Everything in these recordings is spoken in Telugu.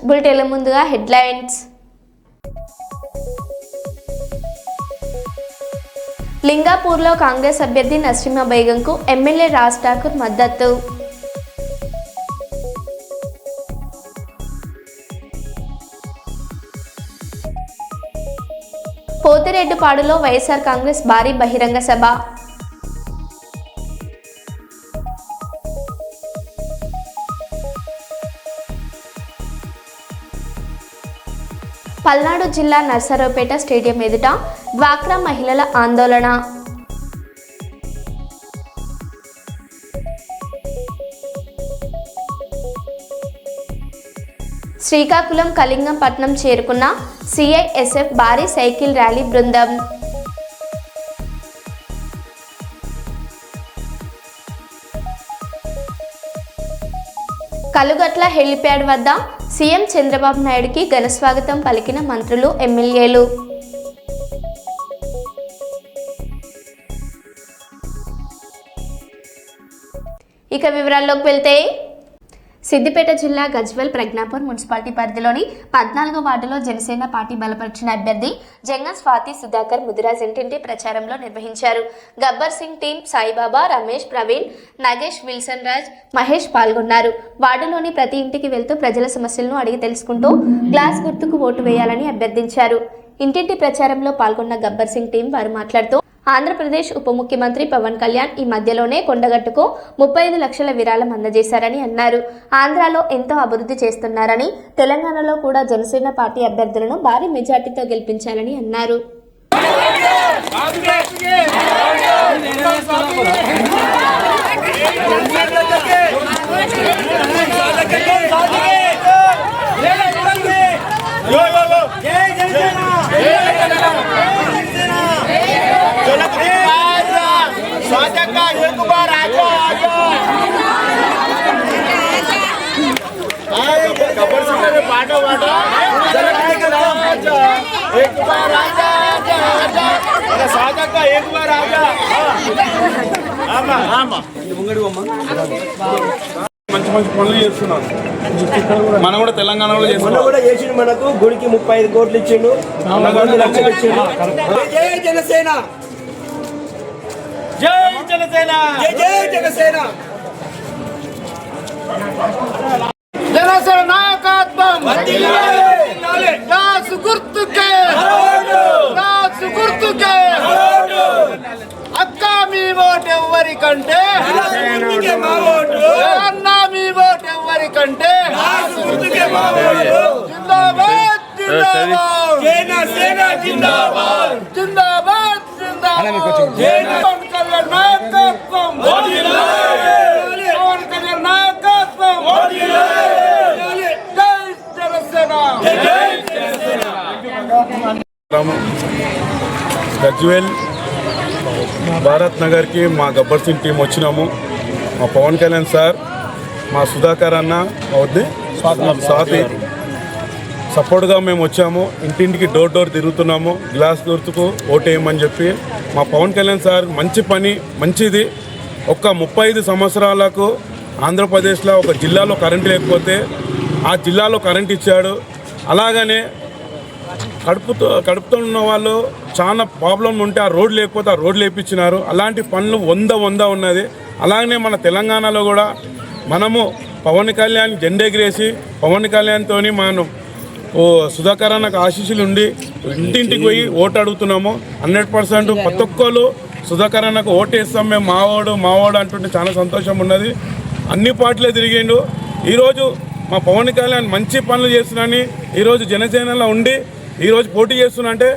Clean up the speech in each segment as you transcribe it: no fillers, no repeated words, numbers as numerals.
బులెటిన్ల ముందుగా హెడ్లైన్స్. లింగాపూర్లో కాంగ్రెస్ అభ్యర్థి నస్రీమా బేగంకు ఎమ్మెల్యే రాజ్ ఠాకూర్ మద్దతు. పోతిరెడ్డిపాడులో వైఎస్ఆర్ కాంగ్రెస్ భారీ బహిరంగ సభ. పల్నాడు జిల్లా నర్సరావుపేట స్టేడియం ఎదుట డ్వాక్రా మహిళల ఆందోళన. శ్రీకాకుళం కలింగంపట్నం చేరుకున్న సిఐఎస్ఎఫ్ భారీ సైకిల్ ర్యాలీ బృందం. కలుగట్ల హెలిప్యాడ్ వద్ద సీఎం చంద్రబాబు నాయుడుకి ఘనస్వాగతం పలికిన మంత్రులు, ఎమ్మెల్యేలు. ఇక వివరాల్లోకి వెళ్తే, సిద్దిపేట జిల్లా గజ్వేల్ ప్రజ్ఞాపూర్ మున్సిపాలిటీ పరిధిలోని 14వ వార్డులో జనసేన పార్టీ బలపరిచిన అభ్యర్థి జంగం స్వాతి సుధాకర్ ముదిరాజ్ ఇంటింటి ప్రచారంలో నిర్వహించారు. గబ్బర్ సింగ్ టీం సాయిబాబా, రమేష్, ప్రవీణ్, నగేష్, విల్సన్ రాజ్, మహేష్ పాల్గొన్నారు. వార్డులోని ప్రతి ఇంటికి వెళ్తూ ప్రజల సమస్యలను అడిగి తెలుసుకుంటూ గ్లాస్ గుర్తుకు ఓటు వేయాలని అభ్యర్థించారు. ఇంటింటి ప్రచారంలో పాల్గొన్న గబ్బర్ సింగ్ టీం వారు మాట్లాడుతూ, ఆంధ్రప్రదేశ్ ఉప ముఖ్యమంత్రి పవన్ కళ్యాణ్ ఈ మధ్యలోనే కొండగట్టుకు 35 లక్షల విరాళం అందజేశారని అన్నారు. ఆంధ్రాలో ఎంతో అభివృద్ధి చేస్తున్నారని, తెలంగాణలో కూడా జనసేన పార్టీ అభ్యర్థులను భారీ మెజార్టీతో గెలిపించాలని అన్నారు. మంచి మంచి పనులు చేస్తున్నాను. మనం కూడా తెలంగాణలో చేసిండు. మనకు గుడికి 35 కోట్లు ఇచ్చిండు, 2 లక్షలు ఇచ్చిండు. జై జనసేన, జై జనసేన, జై జనసేన. జనసేన నాయకత్వం రాసు గుర్తుకే, రాసు గుర్తుకే. అక్క మీ ఓటు ఎవరికంటే, అన్న మీ ఓటు ఎవరికంటే. జిందాబాద్ జిందాబాద్, జనసేన జిందాబాద్, జిందాబాద్ జిందాబాద్. పవన్ కళ్యాణ్ నాయకత్వం, పవన్ కళ్యాణ్ నాయకత్వం. జై జనసేన. గజ్వేల్ భారత్ నగర్కి మా గబ్బర్ సింగ్ టీం వచ్చినాము. మా పవన్ కళ్యాణ్ సార్, మా సుధాకర్ అన్న, స్వాతి సపోర్ట్గా మేము వచ్చాము. ఇంటింటికి డోర్ డోర్ తిరుగుతున్నాము. గ్లాస్ గుర్తుకు ఓటేయమని చెప్పి. మా పవన్ కళ్యాణ్ సార్ మంచి పని, మంచిది. ఒక్క 35 సంవత్సరాలకు ఆంధ్రప్రదేశ్లో ఒక జిల్లాలో కరెంట్ లేకపోతే ఆ జిల్లాలో కరెంట్ ఇచ్చాడు. అలాగనే కడుపుతున్న వాళ్ళు చాలా ప్రాబ్లం ఉంటే ఆ రోడ్లు లేకపోతే ఆ రోడ్లు వేయించినారు. అలాంటి పనులు 100 ఉన్నది. అలాగనే మన తెలంగాణలో కూడా మనము పవన్ కళ్యాణ్ జెండెగిరేసి పవన్ కళ్యాణ్తో మనం సుధాకర్ అన్నకు ఆశీస్సులు ఉండి ఇంటింటికి పోయి ఓటు అడుగుతున్నాము. 100% ప్రతి ఒక్కరు సుధాకర్ అన్నకు ఓటు వేస్తాం, మేము మావాడు అంటుంటే చాలా సంతోషం ఉన్నది. అన్ని పార్టీలే తిరిగిండు. ఈరోజు మా పవన్ కళ్యాణ్ మంచి పనులు చేస్తున్నాని ఈరోజు జనసేనలో ఉండి ఈరోజు పోటీ చేస్తున్నా అంటే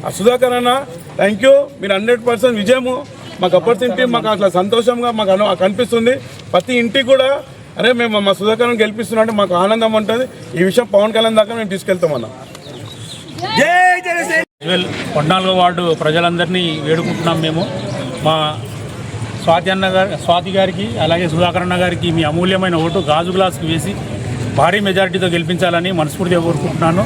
ఆ సుధాకర్ అన్న థ్యాంక్ యూ. మీరు 100% విజయము. మాకు గబ్బర్ సింగ్ టీం మాకు అట్లా సంతోషంగా మాకు కనిపిస్తుంది. ప్రతి ఇంటికి కూడా అరే మేము మా సుధాకర్ని గెలిపిస్తున్నా అంటే మాకు ఆనందం ఉంటుంది. ఈ విషయం పవన్ కళ్యాణ్ దాకా మేము తీసుకెళ్తామన్నా. 14వ వార్డు ప్రజలందరినీ వేడుకుంటున్నాం. మేము మా స్వాతి గారికి అలాగే సుధాకర్ అన్న గారికి మీ అమూల్యమైన ఓటు గాజు గ్లాసుకు వేసి భారీ మెజారిటీతో గెలిపించాలని మనస్ఫూర్తిగా కోరుకుంటున్నాను.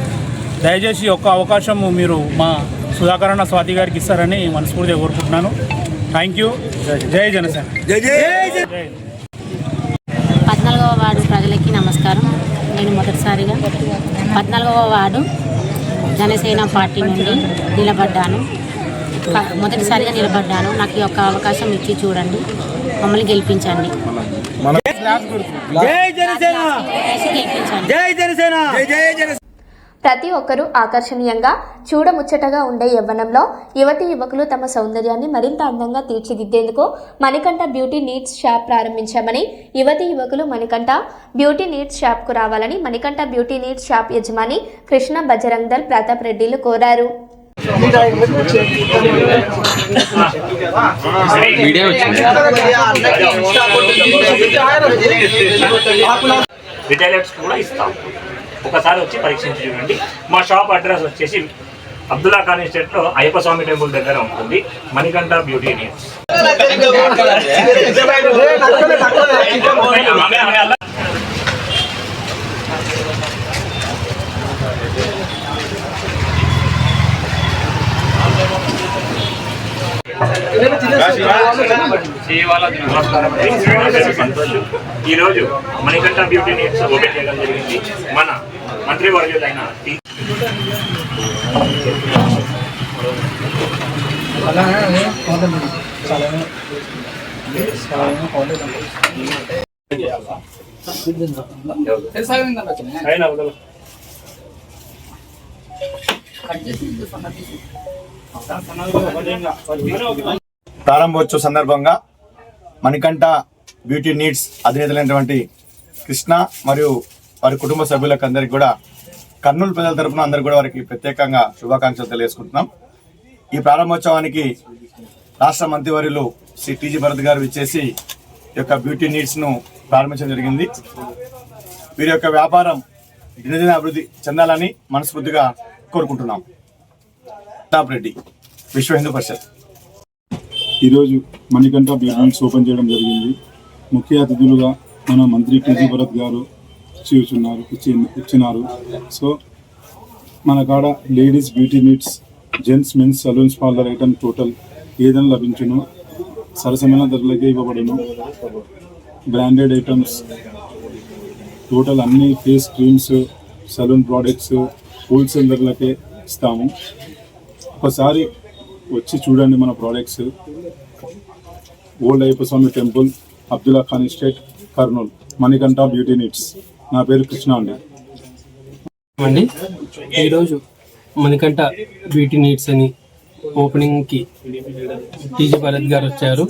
దయచేసి ఒక్క అవకాశం మీరు మా సుధాకర్ అన్న స్వాతి గారికి ఇస్తారని మనస్ఫూర్తిగా కోరుకుంటున్నాను. Thank you. జై జనసేన. 14వ వార్డు ప్రజలకి నమస్కారం. నేను మొదటిసారిగా 14వ వార్డు జనసేన పార్టీ నుండి నిలబడ్డాను. మొదటిసారిగా నిలబడ్డాను. నాకు ఈ యొక్క అవకాశం ఇచ్చి చూడండి, మమ్మల్ని గెలిపించండి. గెలిపించండి. ప్రతి ఒక్కరూ ఆకర్షణీయంగా చూడముచ్చటగా ఉండే యవ్వనంలో యువతీ యువకులు తమ సౌందర్యాన్ని మరింత అందంగా తీర్చిదిద్దేందుకు మణికంఠ బ్యూటీ నీడ్స్ షాప్ ప్రారంభించామని యువతీ యువకులు మణికంఠ బ్యూటీ నీడ్స్ షాప్కు రావాలని మణికంఠ బ్యూటీ నీడ్స్ షాప్ యజమాని కృష్ణ బజరంగ్ దళ్ ప్రతాప్ రెడ్డిలు కోరారు. రిటైలర్స్ కూడా ఇస్తాం. ఒకసారి వచ్చి పరీక్షించి చూడండి. మా షాప్ అడ్రస్ వచ్చేసి అబ్దుల్లా ఖాన్ ఎస్టేట్లో అయ్యప్ప స్వామి టెంపుల్ దగ్గర ఉంటుంది. Manikanta beauty needs. నమస్కారం. ఈరోజు మణికంఠ బ్యూటీ నీడ్స్ ఓపెన్ చేయడం జరిగింది. మన మంత్రివర్యులైన ప్రారంభోత్సవ సందర్భంగా మణికంఠ బ్యూటీ నీడ్స్ అధినేతలైనటువంటి కృష్ణ మరియు వారి కుటుంబ సభ్యులకు అందరికీ కూడా కర్నూలు ప్రజల తరఫున అందరికీ కూడా వారికి ప్రత్యేకంగా శుభాకాంక్షలు తెలియజేసుకుంటున్నాం. ఈ ప్రారంభోత్సవానికి రాష్ట్ర మంత్రివర్యులు శ్రీ టీజీ భరత్ గారు ఇచ్చేసి ఈ యొక్క బ్యూటీ నీడ్స్ను ప్రారంభించడం జరిగింది. వీరి యొక్క వ్యాపారం దినదిన అభివృద్ధి చెందాలని మనస్ఫూర్తిగా కోరుకుంటున్నాం. ప్రతాప్ రెడ్డి, విశ్వ హిందూ పరిషత్. ఈరోజు మణికంఠ బ్యూటీ నీడ్స్ ఓపెన్ చేయడం జరిగింది. ముఖ్య అతిథులుగా మన మంత్రి టీజీ భరత్ గారు ఇచ్చినారు. సో మన కాడ ladies beauty needs, gents, men's salons parlour item total ఏదైనా లభించును. సరసమైన ధరలకే ఇవ్వబడును. బ్రాండెడ్ ఐటమ్స్ టోటల్ అన్ని face creams, salon products wholesale ధరలకే ఇస్తాము. ఒకసారి వచ్చి చూడండి మన products. Old Ayyappa Swamy temple, Abdullah Khan estate, Kurnool. Manikanta beauty needs. నా పేరు కృష్ణ అండి. ఈరోజు మణికంఠ బ్యూటీ నీడ్స్ అని ఓపెనింగ్కి టీజీ భరత్ గారు వచ్చారు.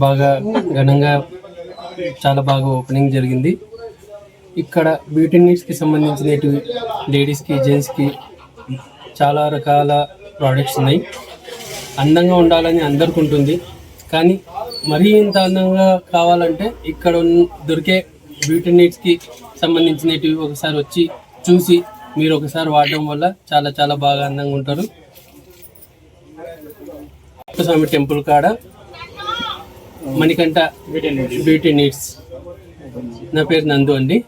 బాగా ఘనంగా చాలా బాగా ఓపెనింగ్ జరిగింది. ఇక్కడ బ్యూటీ నీడ్స్కి సంబంధించినవి లేడీస్కి, జెంట్స్కి చాలా రకాల ప్రోడక్ట్స్ ఉన్నాయి. అందంగా ఉండాలని అందరికి ఉంటుంది, కానీ మరీ ఇంత అందంగా కావాలంటే ఇక్కడ దొరికే బ్యూటీ నీడ్స్కి సంబంధించినవి ఒకసారి వచ్చి చూసి మీరు ఒకసారి వాడడం వల్ల చాలా చాలా బాగా అందంగా ఉంటారు. స్వామి టెంపుల్ కాడ మణికంఠ బ్యూటీ నీడ్స్. నా పేరు నందు అండి.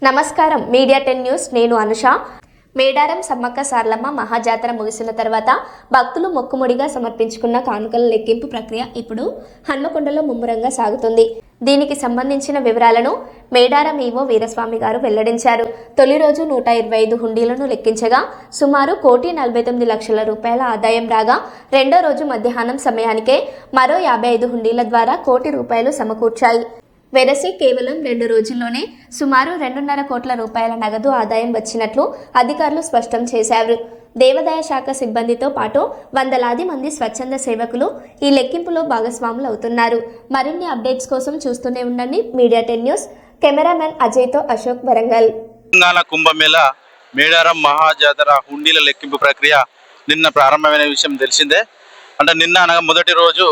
నమస్కారం. మీడియా 10 న్యూస్, నేను అనుష. మేడారం సమ్మక్క సారలమ్మ మహాజాతర ముగిసిన తర్వాత భక్తులు మొక్కుముడిగా సమర్పించుకున్న కానుకల లెక్కింపు ప్రక్రియ ఇప్పుడు హన్మకొండలో ముమ్మరంగా సాగుతుంది. దీనికి సంబంధించిన వివరాలను మేడారం ఈవో వీరస్వామి గారు వెల్లడించారు. తొలి రోజు 125 హుండీలను లెక్కించగా సుమారు 1,49,00,000 రూపాయల ఆదాయం రాగా, రెండో రోజు మధ్యాహ్నం సమయానికే మరో 55 హుండీల ద్వారా 1 కోటి రూపాయలు సమకూర్చాయి. వెరసి కేవలం 2 రోజుల్లోనే సుమారు 2.5 కోట్ల రూపాయల నగదు ఆదాయం వచ్చినట్లు అధికారులు స్పష్టం చేశారు. దేవాదాయ శాఖ సిబ్బందితో పాటు వందలాది మంది స్వచ్ఛంద సేవకులు ఈ లెక్కింపులో భాగస్వాములు అవుతున్నారు. మరిన్ని అప్డేట్స్ కోసం చూస్తూనే ఉండండి మీడియా 10 న్యూస్. కెమెరామెన్ అజయ్తో అశోక్, వరంగల్. తెలంగాణ కుంభమేళ మేడారం మహాజాతర హుండీల లెక్కింపు ప్రక్రియ నిన్న ప్రారంభమైన విషయం తెలిసిందే. అంటే నిన్న అనగా మొదటి రోజు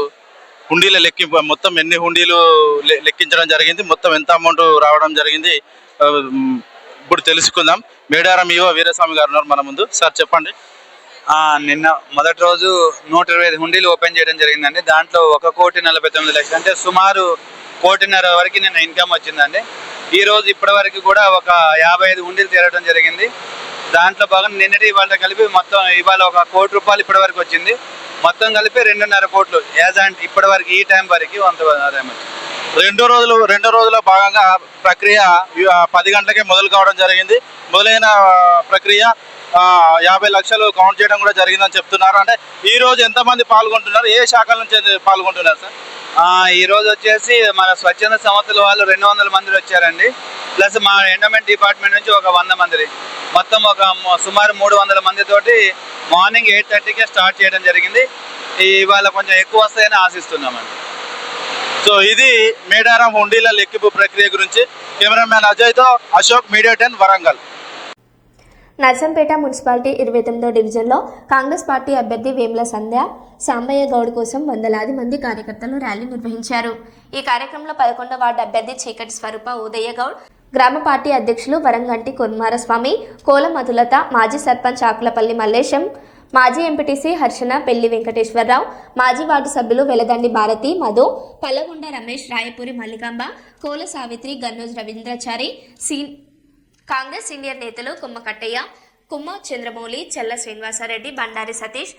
హుండీల లెక్కింపు, మొత్తం ఎన్ని హుండీలు లెక్కించడం జరిగింది, మొత్తం ఎంత అమౌంట్ రావడం జరిగింది ఇప్పుడు తెలుసుకుందాం. మేడారం ఈవో వీరస్వామి గారు ఉన్నారు మన ముందు. సార్ చెప్పండి. నిన్న మొదటి రోజు 125 హుండీలు ఓపెన్ చేయడం జరిగిందండి. దాంట్లో 1,49,00,000 అంటే సుమారు 1.5 కోటి వరకు నిన్న ఇన్కమ్ వచ్చిందండి. ఈ రోజు ఇప్పటి వరకు కూడా ఒక 55 హుండీలు తీరడం జరిగింది. దాంట్లో భాగంగా నిన్నటి ఇవాళ కలిపి మొత్తం ఇవాళ 1 కోటి రూపాయలు ఇప్పటి వరకు వచ్చింది. మొత్తం కలిపి 2.5 కోట్లు ఇప్పటి వరకు ఈ టైం వరకు అంత ఆదాయం వచ్చింది. రెండో రోజుల భాగంగా ప్రక్రియ 10 గంటలకే మొదలు కావడం జరిగింది. మొదలైన ప్రక్రియ 50 లక్షలు కౌంట్ చేయడం కూడా జరిగిందని చెప్తున్నారు. అంటే ఈ రోజు ఎంతమంది పాల్గొంటున్నారు, ఏ శాఖల నుంచి పాల్గొంటున్నారు సార్? ఈ రోజు వచ్చేసి మన స్వచ్ఛంద సంస్థల వాళ్ళు 200 మంది వచ్చారండి. ప్లస్ మా ఎండోమెంట్ డిపార్ట్మెంట్ నుంచి ఒక 100 మంది, మొత్తం ఒక సుమారు 300 మంది తోటి మార్నింగ్ 8:30కే స్టార్ట్ చేయడం జరిగింది. ఇవాళ కొంచెం ఎక్కువ వస్తాయని ఆశిస్తున్నామండి. సో ఇది మేడారం హుండీల లెక్కింపు ప్రక్రియ గురించి కెమెరామ్యాన్ అజయ్తో అశోక్, మీడియా 10 వరంగల్. నర్సంపేట మున్సిపాలిటీ 29వ డివిజన్లో కాంగ్రెస్ పార్టీ అభ్యర్థి వేముల సంధ్య సాంబయ్య గౌడ్ కోసం వందలాది మంది కార్యకర్తలు ర్యాలీ నిర్వహించారు. ఈ కార్యక్రమంలో 11వ వార్డు అభ్యర్థి చీకటి స్వరూప ఉదయ గౌడ్, గ్రామ పార్టీ అధ్యక్షులు వరంగంటి కుమారస్వామి, కోల మధులత, మాజీ సర్పంచ్ ఆకులపల్లి మల్లేశం, మాజీ ఎంపీటీసీ హర్షణ పెళ్లి వెంకటేశ్వరరావు, మాజీ వార్డు సభ్యులు వెలదండి భారతి, మధు, పల్లగుండ రమేష్, రాయపూరి మల్లికాంబ, కోల సావిత్రి, గన్నోజ్ రవీంద్రాచారి, కాంగ్రెస్ సీనియర్ నేతలు కుమ్మ కట్టయ్య, కుమ్మ చంద్రమౌళి, చెల్ల శ్రీనివాసరెడ్డి, బండారి సతీష్,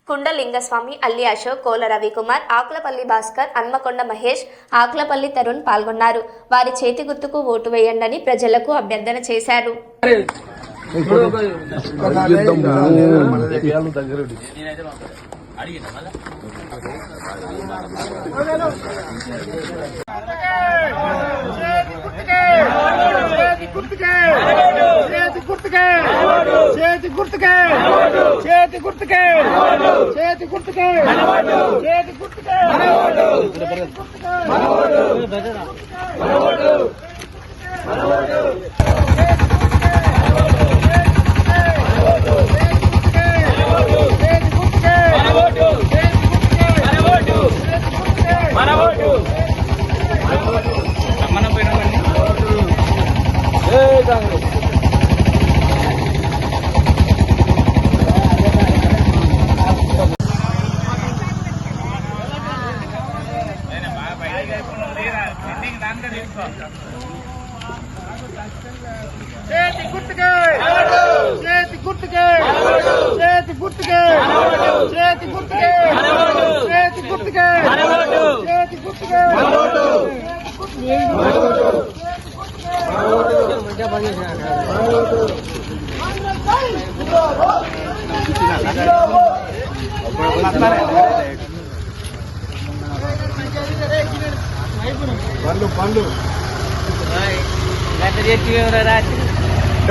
కుండ లింగస్వామి, అల్లి అశోక్, కోల రవికుమార్, ఆకులపల్లి భాస్కర్, హన్మకొండ మహేష్, ఆకులపల్లి తరుణ్ పాల్గొన్నారు. వారి చేతి గుర్తుకు ఓటు వేయండని ప్రజలకు అభ్యర్థన చేశారు.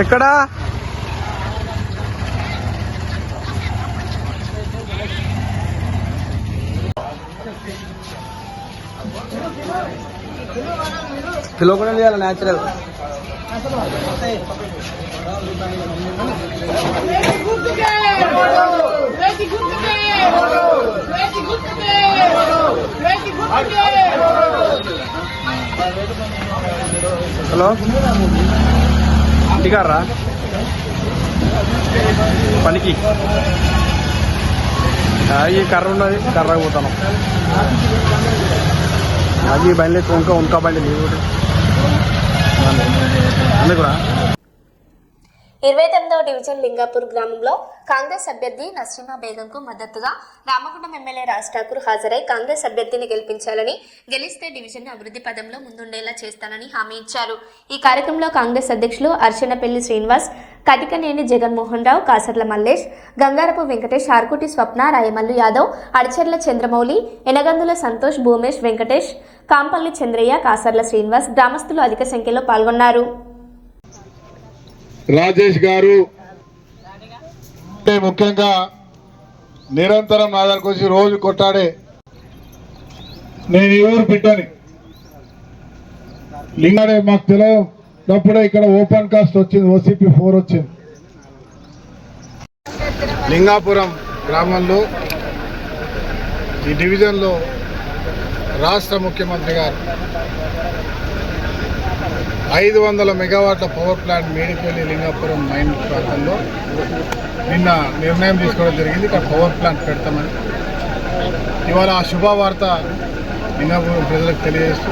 ఎక్కడా కిలో కూడా చేయాలి న్యాచురల్. హలో ఇంటికారా పనికి ఈ కర్ర ఉన్నది, కర్ర పోతాను. అది బండి ఉనకా బండి అందుకురా. 29వ డివిజన్ లింగాపూర్ గ్రామంలో కాంగ్రెస్ అభ్యర్థి నస్రీమా బేగంకు మద్దతుగా రామగుండం ఎమ్మెల్యే రాజ్ ఠాకూర్ హాజరై కాంగ్రెస్ అభ్యర్థిని గెలిపించాలని, గెలిస్తే డివిజన్ అభివృద్ధి పదంలో ముందుండేలా చేస్తానని హామీ ఇచ్చారు. ఈ కార్యక్రమంలో కాంగ్రెస్ అధ్యక్షులు అర్చనపల్లి శ్రీనివాస్, కటికనేని జగన్మోహన్ రావు, కాసర్ల మల్లేష్, గంగారపు వెంకటేష్, ఆర్కుటి స్వప్న, రాయమల్లు యాదవ్, అడిచెర్ల చంద్రమౌళి, ఎనగందుల సంతోష్, భూమేష్, వెంకటేష్, కాంపల్లి చంద్రయ్య, కాసర్ల శ్రీనివాస్, గ్రామస్తులు అధిక సంఖ్యలో పాల్గొన్నారు. రాజేష్ గారు ముఖ్యంగా నిరంతరం నా దగ్గరకు వచ్చి రోజు కొట్టాడే, నేను ఈ ఊరు బిడ్డని లింగాడే మాకు తెలియనప్పుడే ఇక్కడ ఓపెన్ కాస్ట్ వచ్చింది, OCP 4 వచ్చింది. లింగాపురం గ్రామంలో ఈ డివిజన్లో రాష్ట్ర ముఖ్యమంత్రి గారు 500 మెగావాట్ల power plant Medipalli Lingapuram mine ప్రాంతంలో నిన్న నిర్ణయం తీసుకోవడం జరిగింది. ఇక్కడ పవర్ ప్లాంట్ పెడతామని ఇవాళ ఆ శుభవార్త లింగాపురం ప్రజలకు తెలియజేస్తూ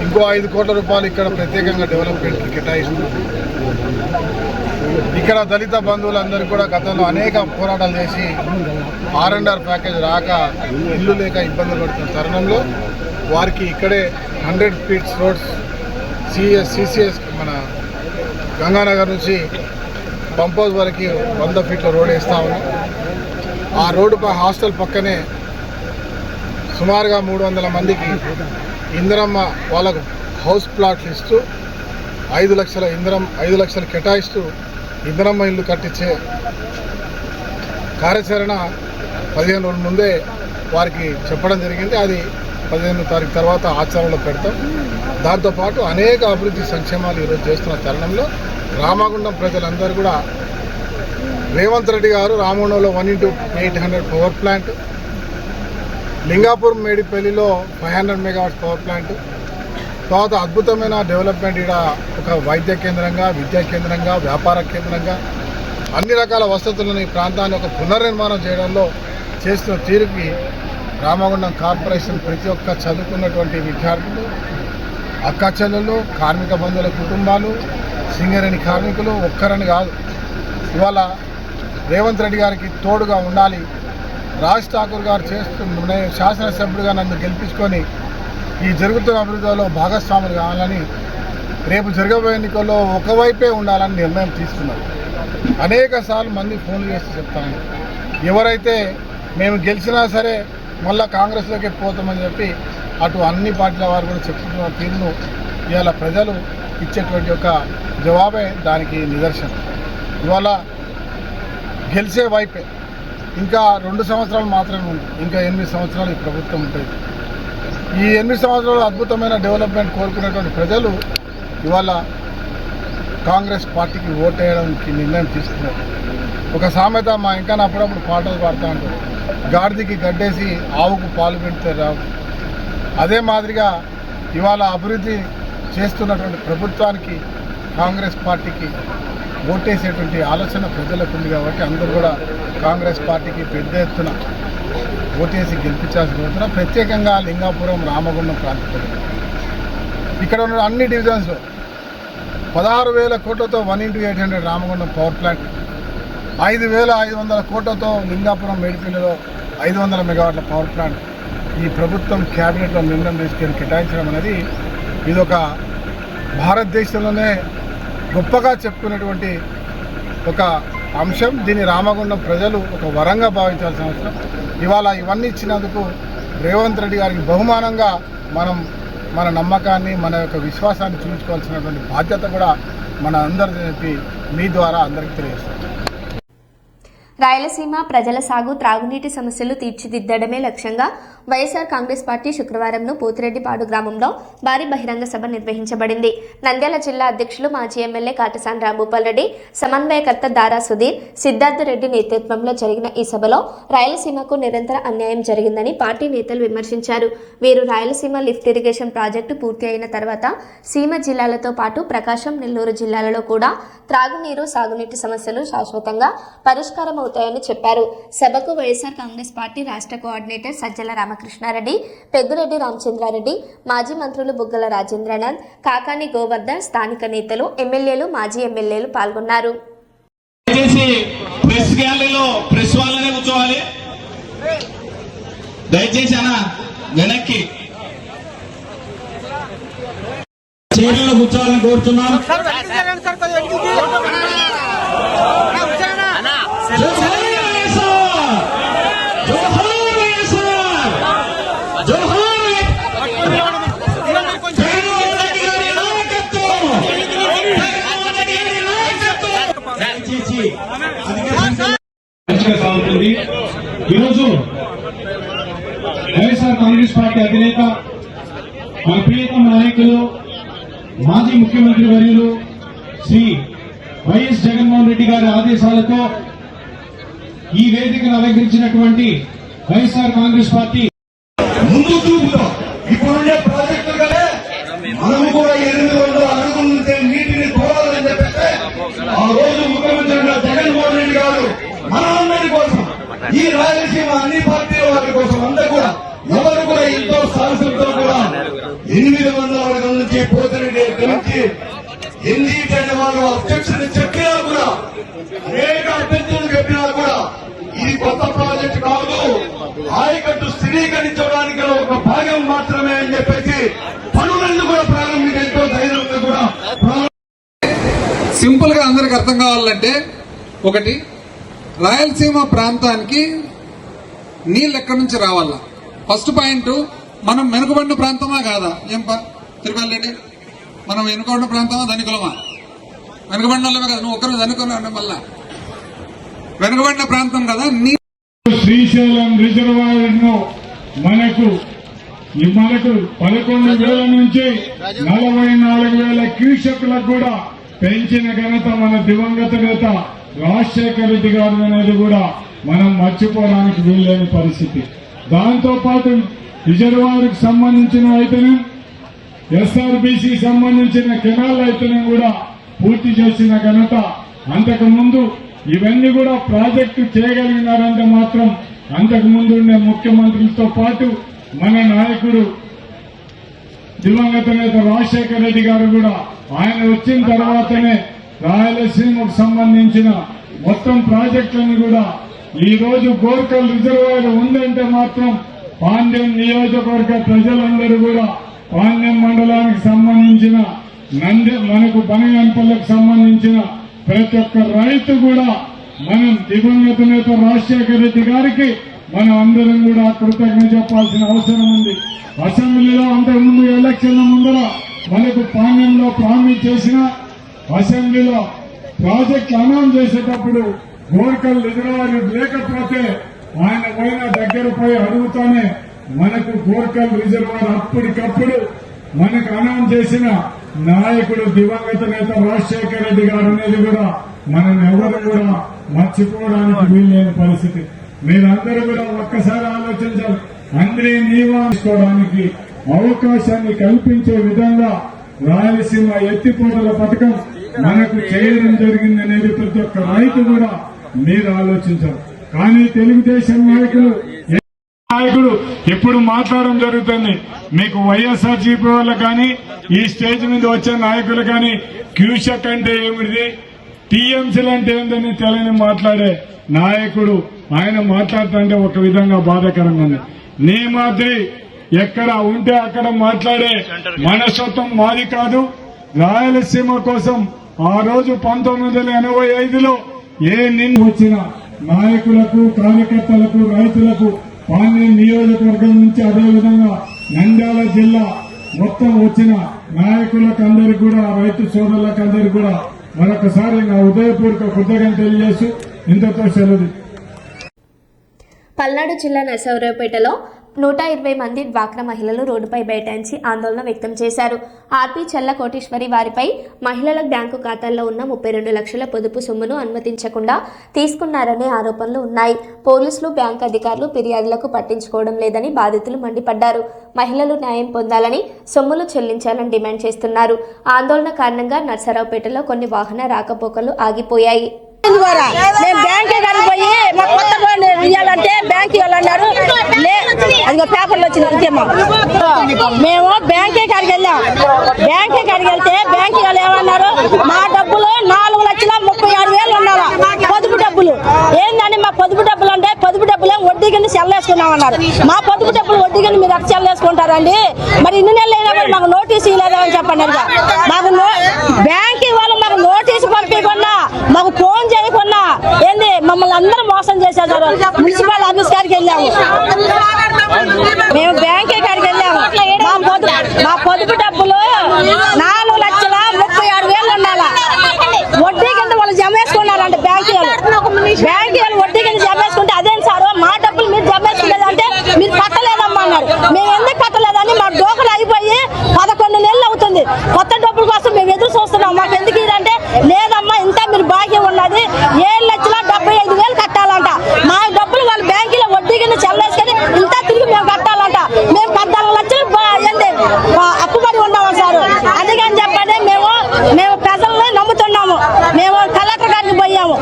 ఇంకో 5 కోట్ల రూపాయలు ఇక్కడ ప్రత్యేకంగా డెవలప్మెంట్కి కేటాయిస్తుంది. ఇక్కడ దళిత బంధువులందరూ కూడా గతంలో అనేక పోరాటాలు చేసి R&R ప్యాకేజ్ రాక ఇల్లు లేక ఇబ్బందులు పడుతున్న తరుణంలో వారికి ఇక్కడే 100 ఫీట్స్ రోడ్స్ సిసిఎస్ మన గంగానగర్ నుంచి పంప్ హౌస్ వరకు 100 ఫీట్ల రోడ్ వేస్తా ఉన్నాం. ఆ రోడ్డు హాస్టల్ పక్కనే సుమారుగా 300 మందికి ఇందిరమ్మ వాళ్ళకు హౌస్ ప్లాట్లు ఇస్తూ 5 లక్షలు కేటాయిస్తూ ఇందిరమ్మ ఇల్లు కట్టించే కార్యాచరణ 15 రోజుల ముందే వారికి చెప్పడం జరిగింది. అది 15వ తారీఖు తర్వాత ఆచరణలో పెడతాం. దాంతోపాటు అనేక అభివృద్ధి సంక్షేమాలు ఈరోజు చేస్తున్న తరుణంలో రామగుండం ప్రజలందరూ కూడా రేవంత్ రెడ్డి గారు రామగుండంలో 1x800 పవర్ ప్లాంట్, లింగాపూర్ మేడిపల్లిలో 500 మెగావాట్స్ పవర్ ప్లాంట్, తర్వాత అద్భుతమైన డెవలప్మెంట్ ఇక్కడ ఒక వైద్య కేంద్రంగా, విద్యా కేంద్రంగా, వ్యాపార కేంద్రంగా అన్ని రకాల వసతులను ఈ ప్రాంతాన్ని ఒక పునర్నిర్మాణం చేయడంలో చేస్తున్న తీరుకి రామగుండం కార్పొరేషన్ ప్రతి ఒక్క చదువుకున్నటువంటి విద్యార్థులు, అక్క చెల్లెళ్ళు, కార్మిక బంధువుల కుటుంబాలు, సింగరేణి కార్మికులు ఒక్కరని కాదు, ఇవాళ రేవంత్ రెడ్డి గారికి తోడుగా ఉండాలి. రాజ్ ఠాకూర్ గారు చేస్తున్న శాసనసభ్యుడిగా నన్ను గెలిపించుకొని ఈ జరుగుతున్న అభివృద్ధిలో భాగస్వాములు కావాలని, రేపు జరగబోయే ఎన్నికల్లో ఒకవైపే ఉండాలని నిర్ణయం తీసుకున్నారు. అనేక సార్లు మంది ఫోన్లు చేసి చెప్తాను, ఎవరైతే మేము గెలిచినా సరే మళ్ళీ కాంగ్రెస్లోకి పోతామని చెప్పి అటు అన్ని పార్టీల వారు కూడా చెప్తున్న తీరును ఇవాళ ప్రజలు ఇచ్చేటువంటి ఒక జవాబే దానికి నిదర్శనం. ఇవాళ గెలిచే వైపే ఇంకా 2 సంవత్సరాలు మాత్రమే ఉంది, ఇంకా 8 సంవత్సరాలు ఈ ప్రభుత్వం ఉంటుంది. ఈ 8 సంవత్సరాలు అద్భుతమైన డెవలప్మెంట్ కోరుకునేటువంటి ప్రజలు ఇవాళ కాంగ్రెస్ పార్టీకి ఓటేయడానికి నిర్ణయం తీసుకున్నారు. ఒక సామెత మా ఇంకా అప్పుడప్పుడు పాటలు పాడుతూ ఉంటారు, గాడిదకి గడ్డేసి ఆవుకు పాలు పెడితే రావు. అదే మాదిరిగా ఇవాళ అభివృద్ధి చేస్తున్నటువంటి ప్రభుత్వానికి, కాంగ్రెస్ పార్టీకి ఓటేసేటువంటి ఆలోచన ప్రజలకు ఉంది. కాబట్టి అందరూ కూడా కాంగ్రెస్ పార్టీకి పెద్ద ఎత్తున ఓటేసి గెలిపించాల్సిన రోజున ప్రత్యేకంగా లింగాపురం, రామగుండం ప్రాంతం ఇక్కడ ఉన్న అన్ని డివిజన్స్లో 16,000 కోట్లతో 1x800 రామగుండం పవర్ ప్లాంట్, 5,500 కోట్లతో లింగాపురం మేడిపల్లిలో 500 మెగావాట్ల పవర్ ప్లాంట్ ఈ ప్రభుత్వం క్యాబినెట్లో నిర్ణయం తీసుకొని కేటాయించడం అనేది ఇదొక భారతదేశంలోనే గొప్పగా చెప్పుకునేటువంటి ఒక అంశం. దీన్ని రామగుండం ప్రజలు ఒక వరంగా భావించాల్సిన అవసరం. ఇవాళ ఇవన్నీ ఇచ్చినందుకు రేవంత్ రెడ్డి గారికి బహుమానంగా మనం మన నమ్మకాన్ని, మన యొక్క విశ్వాసాన్ని చూపించుకోవాల్సినటువంటి బాధ్యత కూడా మన అందరికీ చెప్పి మీ ద్వారా అందరికీ తెలియజేస్తాం. రాయలసీమ ప్రజల సాగు, త్రాగునీటి సమస్యలు తీర్చిదిద్దడమే లక్ష్యంగా వైఎస్ఆర్ కాంగ్రెస్ పార్టీ శుక్రవారంను పోతిరెడ్డిపాడు గ్రామంలో భారీ బహిరంగ సభ నిర్వహించబడింది. నంద్యాల జిల్లా అధ్యక్షులు మాజీ ఎమ్మెల్యే కాటసాని రాంభూపాల్ రెడ్డి, సమన్వయకర్త దారా సుధీర్, సిద్ధార్థ రెడ్డి నేతృత్వంలో జరిగిన ఈ సభలో రాయలసీమకు నిరంతర అన్యాయం జరిగిందని పార్టీ నేతలు విమర్శించారు. వీరు రాయలసీమ లిఫ్ట్ ఇరిగేషన్ ప్రాజెక్టు పూర్తి అయిన తర్వాత సీమ జిల్లాలతో పాటు ప్రకాశం, నెల్లూరు జిల్లాలలో కూడా త్రాగునీరు, సాగునీటి సమస్యలు శాశ్వతంగా పరిష్కారం అవుతాయని చెప్పారు. సభకు వైఎస్ఆర్ కాంగ్రెస్ పార్టీ రాష్ట్ర కోఆర్డినేటర్ సజ్జల రామకృష్ణారెడ్డి, పెద్దిరెడ్డి రామచంద్రారెడ్డి, మాజీ మంత్రులు బుగ్గల రాజేంద్రనాథ్, కాకాని గోవర్ధన్, స్థానిక నేతలు, ఎమ్మెల్యేలు, మాజీ ఎమ్మెల్యేలు పాల్గొన్నారు. వెనక్కి చైర్లలో కూర్చోవాలని కోరుతున్నాం. ఈరోజు వైఎస్ఆర్ కాంగ్రెస్ పార్టీ అధినేత, మన ప్రియతమ నాయకులు, మాజీ ముఖ్యమంత్రి వర్యులు శ్రీ వైఎస్ జగన్మోహన్ రెడ్డి గారి ఆదేశాలతో ఈ వేదికను అలంకరించినటువంటి వైఎస్ఆర్ కాంగ్రెస్ పార్టీ ముందు చూపుతో ఇప్పుడుండే ప్రాజెక్టులనే మనము కూడా 800 అడుగుల నుంచే నీటిని తోడాలని చెప్పేస్తే ఆ రోజు ముఖ్యమంత్రి జగన్మోహన్ రెడ్డి గారు మన అందరి కోసం, ఈ రాయలసీమ అన్ని పార్టీల వారి కోసం అందరూ కూడా ఎవరు కూడా ఎంతో సాహసంతో కూడా 800 అడుగుల నుంచి పోతిరెడ్డి గురించి ఎన్నికైన వాళ్ళు అధ్యక్షులు చెప్పినా కూడా, అనేక అభ్యర్థులు చెప్పినా కూడా ఇది కొత్త ప్రాజెక్టు కాదు, ఆయకట్టు స్థిరీకరించడానికి ఒక భాగం మాత్రమే అని చెప్పి అర్థం కావాలంటే, ఒకటి, రాయలసీమ ప్రాంతానికి నీళ్ళు ఎక్కడి నుంచి రావాలా? ఫస్ట్ పాయింట్, మనం వెనుకబడిన ప్రాంతమా కాదా? ఏం తిరుపతి రెడ్డి, మనం వెనుకబడిన ప్రాంతమా ధనికులమా? వెనుకబడిన వాళ్ళమే కదా, నువ్వు ఒక్కరు ధనికులు మళ్ళా వెనుకబడిన ప్రాంతం కదా. శ్రీశైలం రిజర్వాయర్ ను మనకు 11,000 నుంచి 44,000 క్యూసెక్లకు కూడా పెంచిన ఘనత మన దివంగత నేత రాజశేఖర రెడ్డి గారు అనేది కూడా మనం మర్చిపోవడానికి వీల్లేని పరిస్థితి. దాంతో పాటు రిజర్వాయర్ కు సంబంధించిన అయితేనే, ఎస్ఆర్బిసి సంబంధించిన కెనాల్ అయితేనే కూడా పూర్తి చేసిన ఘనత. అంతకు ముందు ఇవన్నీ కూడా ప్రాజెక్టు చేయగలిగినారంటే మాత్రం అంతకు ముందు ఉండే ముఖ్యమంత్రులతో పాటు మన నాయకుడు దివంగత నేత రాజశేఖర రెడ్డి గారు కూడా ఆయన వచ్చిన తర్వాతనే రాయలసీమకు సంబంధించిన మొత్తం ప్రాజెక్టులను కూడా ఈ రోజు గోర్కల్ రిజర్వాయర్ ఉందంటే మాత్రం పాండ్యం నియోజకవర్గ ప్రజలందరూ కూడా పాండ్యం మండలానికి సంబంధించిన మనకు బనగానపల్లికి సంబంధించిన ప్రతి ఒక్క రైతు కూడా మనం దివంగత నేత రాజశేఖర రెడ్డి గారికి మనం అందరం కూడా కృతజ్ఞత చెప్పాల్సిన అవసరం ఉంది. అసెంబ్లీలో అంతకుముందు ఎలక్షన్ల ముందర మనకు పాండ్యంలో ప్రామిస్ చేసిన అసెంబ్లీలో ప్రాజెక్టులు అనౌన్స్ చేసేటప్పుడు గోర్కల్ రిజర్వాయర్ లేకపోతే ఆయన పోయిన దగ్గర పోయి అడుగుతానే మనకు గోర్కల్ రిజర్వాయర్ అప్పటికప్పుడు మనకు అనౌన్స్ చేసిన నాయకుడు దివంగత నేత రాజశేఖర రెడ్డి గారు అనేది కూడా మనం ఎవరు కూడా మర్చిపోవడానికి వీల్లేని పరిస్థితి. మీరందరూ కూడా ఒక్కసారి ఆలోచించాలి. అందరి నివారించుకోవడానికి అవకాశాన్ని కల్పించే విధంగా రాయలసీమ ఎత్తిపోతల పథకం మనకు చేయడం జరిగిందనేది ప్రతి ఒక్క రైతు కూడా మీరు ఆలోచించాలి. కానీ తెలుగుదేశం నాయకుడు ఇప్పుడు మాట్లాడడం జరుగుతుంది. మీకు వైఎస్ఆర్సీపీ వాళ్ళు కానీ ఈ స్టేజ్ మీద వచ్చే నాయకులు కానీ క్యూసెక్ అంటే ఏమిటి, టీఎంసీలు అంటే ఏందని తెలియని మాట్లాడే నాయకుడు ఆయన మాట్లాడుతుంటే ఒక విధంగా బాధాకరంగా ఉంది. నీ మాదిరి ఎక్కడ ఉంటే అక్కడ మాట్లాడే మనస్తత్వం మాది కాదు. రాయలసీమ కోసం ఆ రోజు 1985లో వచ్చిన నాయకులకు, కార్యకర్తలకు, రైతులకు పాండ్యం నియోజకవర్గం నుంచి, అదేవిధంగా నంద్యాల జిల్లా మొత్తం వచ్చిన నాయకులకు అందరికీ కూడా, రైతు సోదరులకు అందరికీ కూడా మరొకసారి నా ఉదయపూర్వక కృతజ్ఞతలు తెలియజేస్తూ ఇంతతో సెలవు. పల్నాడు జిల్లా నరసరావుపేటలో 120 మంది డ్వాక్రా మహిళలు రోడ్డుపై బైఠాయించి ఆందోళన వ్యక్తం చేశారు. ఆర్పి చల్ల కోటేశ్వరి వారిపై మహిళల బ్యాంకు ఖాతాల్లో ఉన్న 32 లక్షల పొదుపు సొమ్మును అనుమతించకుండా తీసుకున్నారనే ఆరోపణలు ఉన్నాయి. పోలీసులు, బ్యాంకు అధికారులు ఫిర్యాదులకు పట్టించుకోవడం లేదని బాధితులు మండిపడ్డారు. మహిళలు న్యాయం పొందాలని, సొమ్ములు చెల్లించాలని డిమాండ్ చేస్తున్నారు. ఆందోళన కారణంగా నరసరావుపేటలో కొన్ని వాహన రాకపోకలు ఆగిపోయాయి. మేము బ్యాంకే కడిగిపోయి మా కొత్త లోన్ ఇవ్వాలంటే బ్యాంక్ ఇవ్వాలన్నారు. అదిగో పేపర్లు వచ్చినాయి. మేము బ్యాంకే కాడికి వెళ్ళాం. బ్యాంకే కాడికి వెళ్తే బ్యాంక్ వాళ్ళు ఏమన్నారు, మా డబ్బులు 4,36,000 ఉండాలా పొదుపు డబ్బులు. ఏందని మా పొదుపు డబ్బులు అంటే, పొదుపు డబ్బులు వడ్డీ కింద చెల్లేసుకున్నామన్నారు. మా పొదుపు డబ్బులు వడ్డీ కింద మీరు ఎక్కడ చెల్లేసుకుంటారండి? మరి ఇన్ని నెలలు అయినా కూడా మాకు నోటీసు ఇవ్వలేదని చెప్పండి. మాకు బ్యాంక్ వాళ్ళు మాకు నోటీసు పంపించకుండా, మాకు ఫోన్ చేయకుండా ఏంది మమ్మల్ని అందరూ మోసం చేశారు. మున్సిపల్ ఆఫీస్ కాడికి వెళ్ళాము, మేము బ్యాంకే కాడికి వెళ్ళాము. మా పొదుపు డబ్బులు 4,36,000 ఉండాలా వడ్డీ కింద వాళ్ళు జమ వేసుకున్నారంటే బ్యాంక్ వాళ్ళు వడ్డీ కింద జమ వేసుకుంటే, అదేం సార్ మా డబ్బులు మీరు జమ వేసుకునేదంటే మీరు కట్టలేదమ్మా అన్నారు. మేము ఎందుకు కట్టలేదని మా డోకలు అయిపోయి 11 నెలలు అవుతుంది. కొత్త డబ్బుల కోసం మేము ఎదురు చూస్తున్నాం. మాకు ఎందుకు ఇదంటే, లేదమ్మా ఇంత మీరు బాకీ ఉన్నది 7,75,000 కట్టాలంట. మా డబ్బులు వాళ్ళ బ్యాంకులో వడ్డీ కింద చెల్లేసుకొని ఇంత తిరిగి మేము కట్టాలంట. మేము 14 లక్షలు అప్పుబడి ఉన్నాము సార్. అందుకని చెప్పండి మేము ప్రజల్ని నమ్ముతున్నాము. మేము కలెక్టర్ గారికి పోయాము.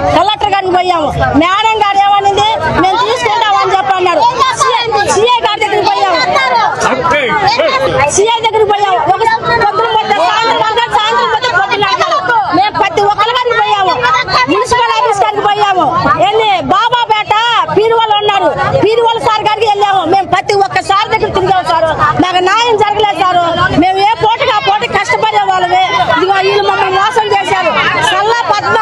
మేడం గారు ఏమనింది, మేము తీసుకుంటామని చెప్పన్నారు. సిఐ గారి దగ్గరికి పోయాము. సాయంత్రం పోతే పొద్దున మేము ప్రతి ఒక్కరి గారికి పోయాము. మున్సిపల్ ఆఫీస్ గారికి పోయాము. ఏంది బాబాపేట పీరువాళ్ళు ఉన్నారు, పీరువాళ్ళ సార్ గారికి వెళ్ళాము. మేము ప్రతి ఒక్కసారి దగ్గర తిరిగాము సార్. మాకు న్యాయం జరగలేదు సార్. మేము ఏ పూటకి ఆ పూటకి కష్టపడే వాళ్ళమే. ఇదిగో వీళ్ళు మమ్మల్ని మోసం చేశారు. సల్లా పద్మ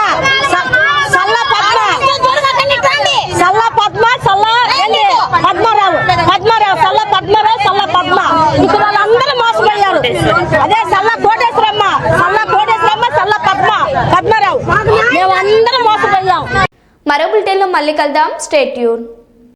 మరో బులెటిన్లో మళ్ళీ కలుద్దాం. Stay tune.